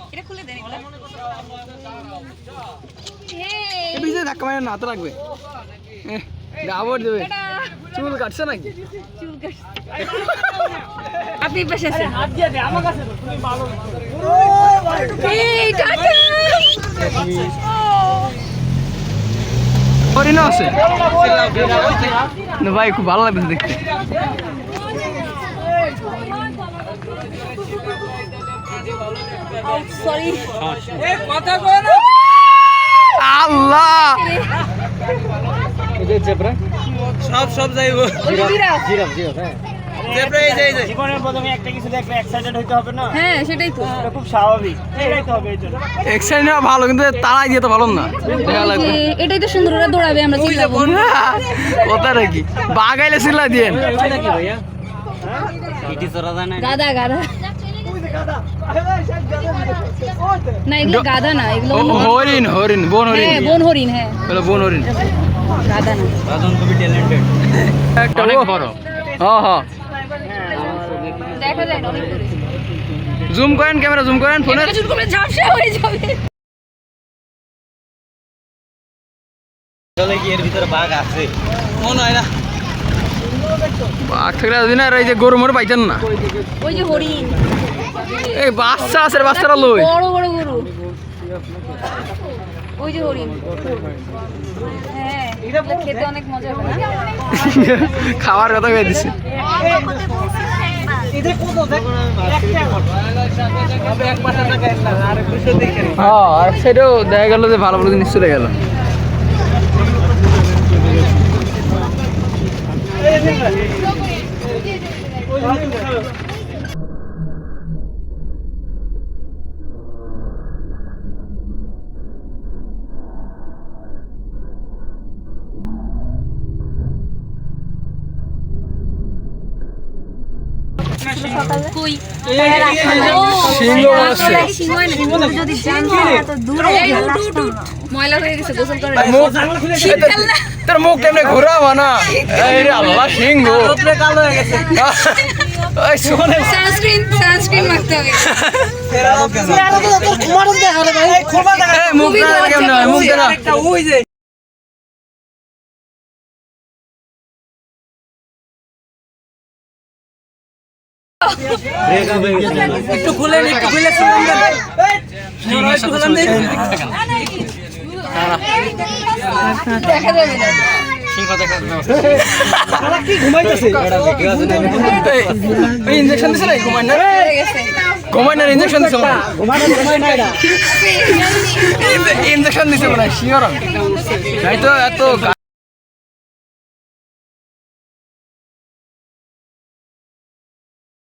এটা খুলে দেন ধাক্কা মারে না তো লাগবে আবার দেবে চুল কাটছে নাকি চুল কাটছে আপনি পাশে আছেন এই টাটা হরিণ আছে ভাই খুব ভালো লাগছে দেখতে সরি আল্লাহ সব যাইব জীবনের প্রথমে একটা কিছু দেখলে এক্সাইটেড হইতে হবে না? হ্যাঁ সেটাই তো এটা খুব স্বাভাবিক, এটাই তো হবে এই জন্য। এক্সাইটেড ভালো কিন্তু তাড়াই দিয়ে তো ভালো না দেখা লাগবে এটাই তো সুন্দর ওরা দৌড়াবে আমরা চিল্লাবো কথা নাকি বাগাইলে চিল্লা দিয়ে গাদা গাদা না এগুলো গাদা না এগুলো হরিণ হরিণ বন হরিণ হ্যাঁ বন হরিণ হ্যাঁ বন হরিণ গাদা না একটা অনেক বড় হ্যাঁ হ্যাঁ দেখা যায় না অনেক দূরে জুম করেন ক্যামেরা জুম করেন ফোনের জুম করলে ঝাপসা হয়ে যাবে চলে কি এর ভিতরে বাঘ আছে মনে হয় না বাঘ থাকলে দিন আর এই যে গরু মরে পাইতেন না ওই যে হরিণ এই বাচ্চা আছে বাচ্চারা লই বড় বড় গরু ওই যে হরিণ হ্যাঁ এটা খেতে অনেক মজা হবে না খাওয়ার কথা কয়ে দিছে হ্যাঁ আর সেটাও দেখা গেল যে ভালো ভালো জিনিস চলে গেল ময়লা হয়ে গেছে গোসল করে তোর মুখ কেমনে ঘোরাবো না আল্লাহ সিংহ কালো হয়ে গেছে সানস্ক্রিন মাখতে হবে মুখ কেমন মুখ দেখা ওই যে একটু খুলে দেখা যাবে না ইঞ্জেকশন দিছে না ঘুমাইনার ইঞ্জেকশন দিছে ইঞ্জেকশন দিছে মনে হয় শিওর নাই তো এত